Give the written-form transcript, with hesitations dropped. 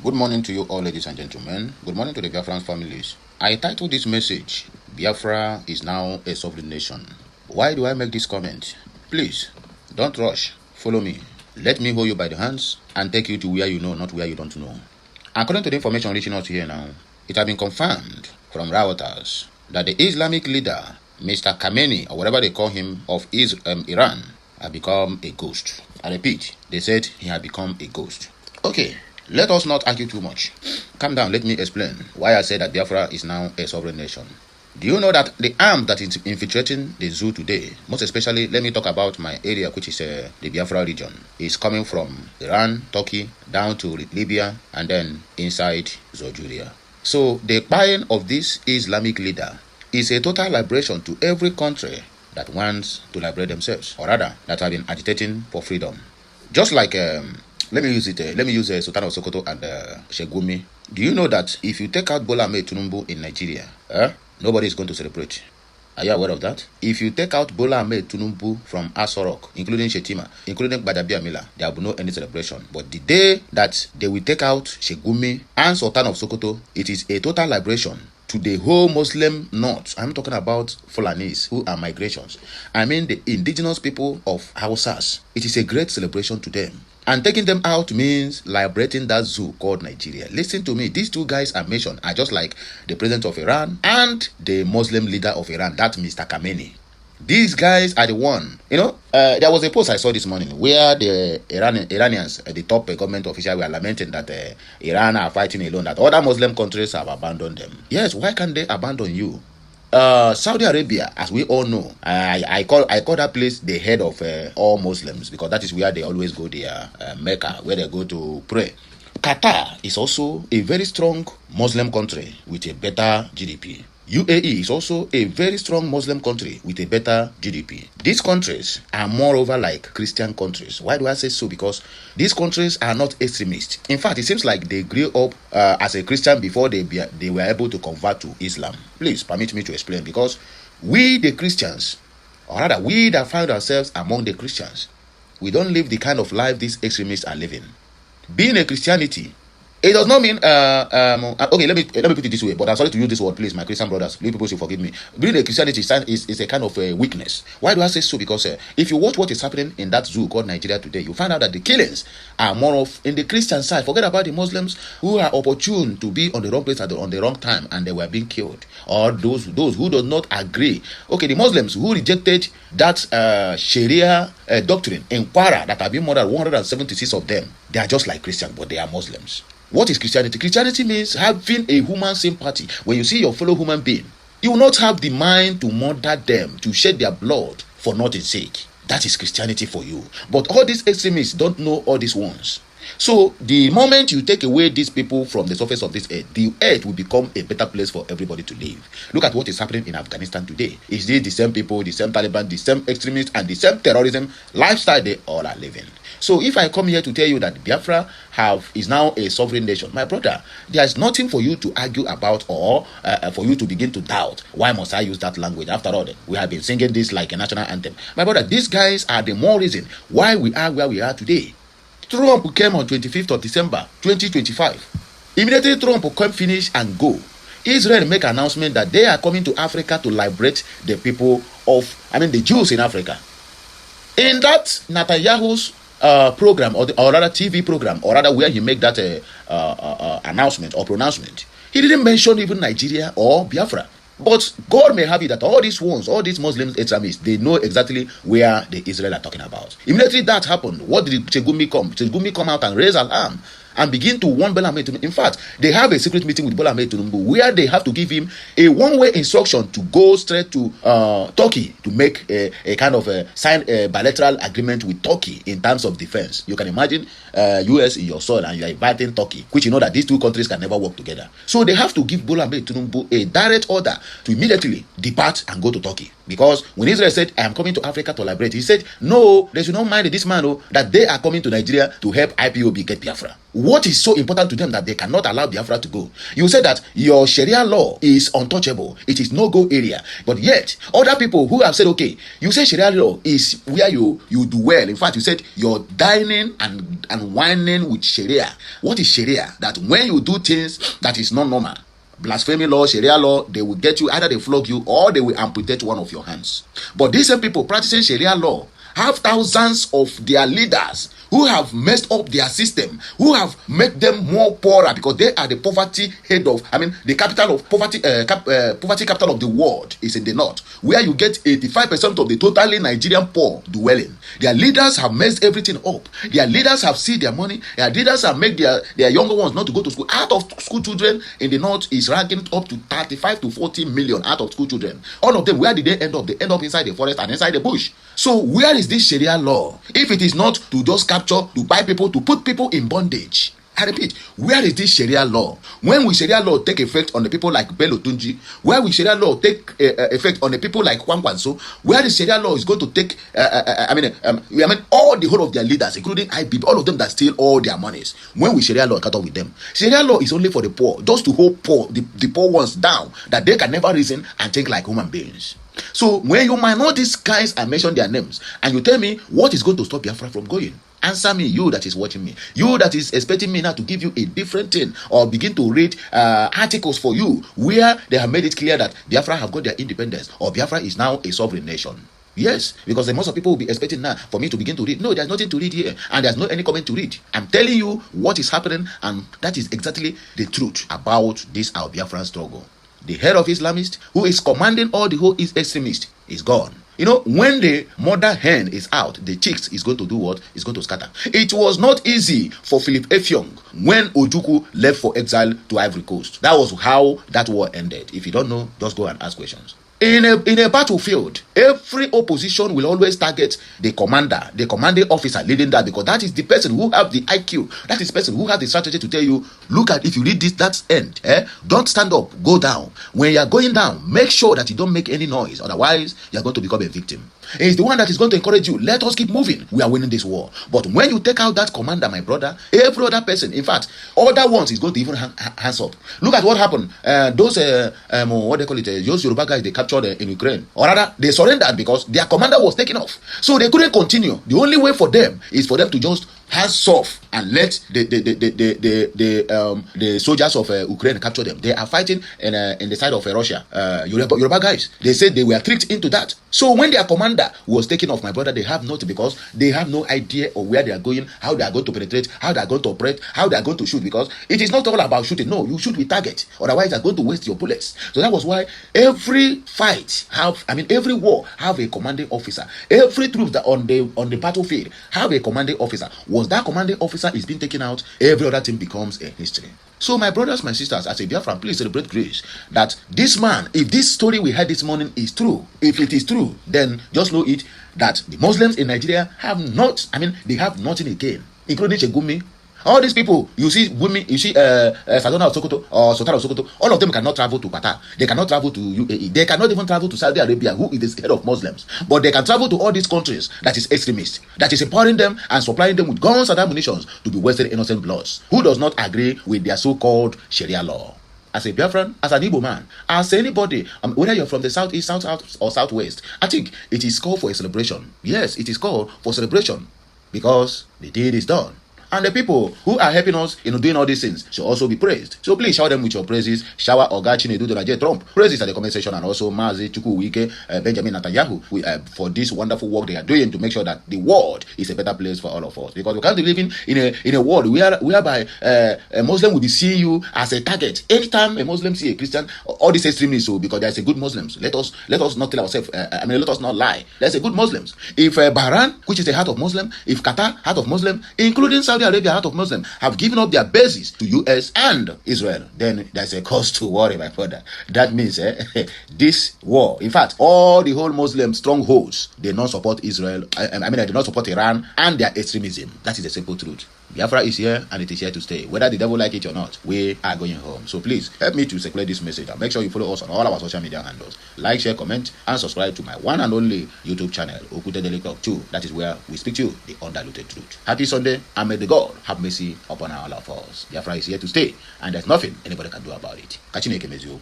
Good morning to you all, ladies and gentlemen. Good morning to the Biafran families. I titled this message, Biafra is now a sovereign nation. Why do I make this comment? Please, don't rush. Follow me. Let me hold you by the hands and take you to where you know, not where you don't know. According to the information reaching out here now, it has been confirmed from Reuters that the Islamic leader, Mr. Khamenei, or whatever they call him, of Iran, had become a ghost. I repeat, they said he had become a ghost. Okay. Let us not argue too much. Calm down, let me explain why I said that Biafra is now a sovereign nation. Do you know that the arm that is infiltrating the zoo today, most especially, let me talk about my area, which is the Biafra region, is coming from Iran, Turkey, down to Libya, and then inside Algeria. So the buying of this Islamic leader is a total liberation to every country that wants to liberate themselves, or rather, that have been agitating for freedom. Just like Let me use Sultan of Sokoto and Sheikh Gumi. Do you know that if you take out Bola Ahmed Tinubu in Nigeria, nobody is going to celebrate? Are you aware of that? If you take out Bola Ahmed Tinubu from Aso Rock, including Shetima, including Badabia Mila, there will be no any celebration. But the day that they will take out Sheikh Gumi and Sultan of Sokoto, it is a total liberation to the whole Muslim North. I'm talking about Fulanis, who are migrations. I mean the indigenous people of Hausas. It is a great celebration to them. And taking them out means liberating that zoo called Nigeria. Listen to me, these two guys I mentioned are just like the president of Iran and the Muslim leader of Iran, that Mr. Khamenei. These guys are the one. There was a post I saw this morning where the Iranians, the top government officials, were lamenting that Iran are fighting alone, that other Muslim countries have abandoned them. Yes, why can't they abandon you? Saudi Arabia, as we all know, I call that place the head of all Muslims, because that is where they always go, their Mecca, where they go to pray. Qatar is also a very strong Muslim country with a better GDP. UAE is also a very strong Muslim country with a better GDP. These countries are moreover like Christian countries. Why do I say so? Because these countries are not extremists. In fact, it seems like they grew up as a Christian before they were able to convert to Islam. Please permit me to explain, because we the Christians, or rather we that find ourselves among the Christians, we don't live the kind of life these extremists are living. Being a Christianity, it does not mean okay, let me put it this way, but I'm sorry to use this word, please, my Christian brothers, you people should forgive me. Being a Christianity is a kind of weakness. Why do I say so? Because if you watch what is happening in that zoo called Nigeria today, you find out that the killings are more of in the Christian side. Forget about the Muslims who are opportune to be on the wrong place on the wrong time and they were being killed, or those who do not agree. Okay, the Muslims who rejected that Sharia doctrine in Kwara, that have been more than 176 of them, they are just like Christians, but they are Muslims. What is Christianity? Christianity means having a human sympathy. When you see your fellow human being, you will not have the mind to murder them, to shed their blood for nothing's sake. That is Christianity for you. But all these extremists don't know all these ones. So the moment you take away these people from the surface of this earth, the earth will become a better place for everybody to live. Look at what is happening in Afghanistan today. Is this the same people, the same Taliban, the same extremists, and the same terrorism lifestyle they all are living? So if I come here to tell you that Biafra is now a sovereign nation, my brother, there is nothing for you to argue about or for you to begin to doubt. Why must I use that language? After all, we have been singing this like a national anthem. My brother, these guys are the more reason why we are where we are today. Trump came on 25th of December 2025. Immediately Trump came, finish and go. Israel make an announcement that they are coming to Africa to liberate the people the Jews in Africa. In that Netanyahu's program, or rather TV program, or rather where he make that announcement or pronouncement, he didn't mention even Nigeria or Biafra. But God may have it that all these Muslims, extremists, they know exactly where the Israel are talking about. Immediately that happened, what did Sheikh Gumi come? Sheikh Gumi come out and raise alarm and begin to warn Bola Ahmed Tinubu. In fact, they have a secret meeting with Bola Ahmed Tinubu where they have to give him a one-way instruction to go straight to Turkey to make a kind of sign a bilateral agreement with Turkey in terms of defense. You can imagine US in your soil and you are inviting Turkey, which you know that these two countries can never work together. So they have to give Bola Ahmed Tinubu a direct order to immediately depart and go to Turkey. Because when Israel said, I am coming to Africa to liberate, he said, no, they should not mind this man, that they are coming to Nigeria to help IPOB get Biafra. What is so important to them that they cannot allow Biafra to go? You say that your Sharia law is untouchable. It is no-go area. But yet, other people who have said, okay, you say Sharia law is where you do well. In fact, you said you're dining and whining with Sharia. What is Sharia? That when you do things that is not normal, blasphemy law, Sharia law, they will get you, either they flog you or they will amputate one of your hands. But these same people practicing Sharia law have thousands of their leaders who have messed up their system, who have made them more poorer, because they are the poverty head of, the capital of poverty, poverty capital of the world is in the north, where you get 85% of the totally Nigerian poor dwelling. Their leaders have messed everything up. Their leaders have seized their money. Their leaders have made their younger ones not to go to school. Out of school children in the north is ranking up to 35 to 40 million out of school children. All of them, where did they end up? They end up inside the forest and inside the bush. So where is this Sharia law? If it is not to just capture, to buy people, to put people in bondage. I repeat, where is this Sharia law? When will Sharia law take effect on the people like Bello Tunji? Where will Sharia law take effect on the people like Kwan Kwanso? Where the Sharia law is going to take, all the whole of their leaders, including IBB, all of them that steal all their monies. When will Sharia law cut off with them? Sharia law is only for the poor, just to hold the poor ones down, that they can never reason and think like human beings. So when you minor these guys and mention their names, and you tell me what is going to stop Biafra from going, answer me, you that is watching me, you that is expecting me now to give you a different thing, or begin to read articles for you where they have made it clear that Biafra have got their independence, or Biafra is now a sovereign nation. Yes, because the most of people will be expecting now for me to begin to read. No, there's nothing to read here, and there's no any comment to read. I'm telling you what is happening, and that is exactly the truth about this our Biafran struggle. The head of Islamist, who is commanding all the whole extremists, is gone. You know, when the mother hen is out, the chicks is going to do what? It's going to scatter. It was not easy for Philip Effiong when Ojukwu left for exile to Ivory Coast. That was how that war ended. If you don't know, just go and ask questions. In a battlefield, every opposition will always target the commander, the commanding officer leading that, because that is the person who have the IQ. That is the person who has the strategy to tell you, look at, if you read this, that's end. Don't stand up, go down. When you are going down, make sure that you don't make any noise. Otherwise, you are going to become a victim. It's the one that is going to encourage you. Let us keep moving. We are winning this war. But when you take out that commander, my brother, every other person, in fact, other ones is going to even hands up. Look at what happened. Those what they call it, those Yoruba guys they captured in Ukraine, or rather, they surrendered because their commander was taken off. So they couldn't continue. The only way for them is for them to just hands off and let the soldiers of Ukraine capture them. They are fighting in the side of Russia. Yoruba guys, they said they were tricked into that. So when their commander was taken off, my brother, they have nothing, because they have no idea of where they are going, how they are going to penetrate, how they are going to operate, how they are going to shoot, because it is not all about shooting. No, you shoot with target, otherwise you are going to waste your bullets. So that was why every fight every war have a commanding officer. Every troop that on the battlefield have a commanding officer. Once that commanding officer is being taken out, every other thing becomes a history. So my brothers, my sisters, as a Biafran, please celebrate grace that this man, if this story we had this morning is true, if it is true, then just know it that the Muslims in Nigeria have not, they have nothing again, including Shegumi. All these people, you see women, you see Sadona of Sokoto or Sultan of Sokoto, all of them cannot travel to Qatar. They cannot travel to UAE. They cannot even travel to Saudi Arabia, who is the head of Muslims. But they can travel to all these countries that is extremist, that is empowering them and supplying them with guns and ammunition to be wasting innocent bloods, who does not agree with their so-called Sharia law. As a Biafran, as an Igbo man, as anybody, whether you're from the southeast, south or southwest, I think it is called for a celebration. Yes, it is called for celebration, because the deed is done. And the people who are helping us in doing all these things should also be praised. So please shower them with your praises. Shower Oga Chinedu Donald Trump praises at the comment section, and also Mazi Chukwuwike, Benjamin Netanyahu for this wonderful work they are doing to make sure that the world is a better place for all of us. Because we can't be living in a world whereby a Muslim will be seeing you as a target. Anytime a Muslim see a Christian, all these extremists, so because there's a good Muslims. Let us not tell ourselves. Let us not lie. There's a good Muslims. If Bahrain, which is the heart of Muslim, if Qatar, heart of Muslim, including Saudi Arabia, heart of Muslim, have given up their bases to US and Israel, then there's a cause to worry, my brother. That means this war, in fact, all the whole Muslim strongholds, they don't support Israel. They don't support Iran and their extremism. That is the simple truth. Biafra is here and it is here to stay. Whether the devil like it or not, we are going home. So please help me to circulate this message and make sure you follow us on all our social media handles. Like, share, comment, and subscribe to my one and only YouTube channel, Okute Daily Talk 2. That is where we speak to you the undiluted truth. Happy Sunday, and may the God have mercy upon all of us. Biafra is here to stay, and there's nothing anybody can do about it. Kachineke mezioku.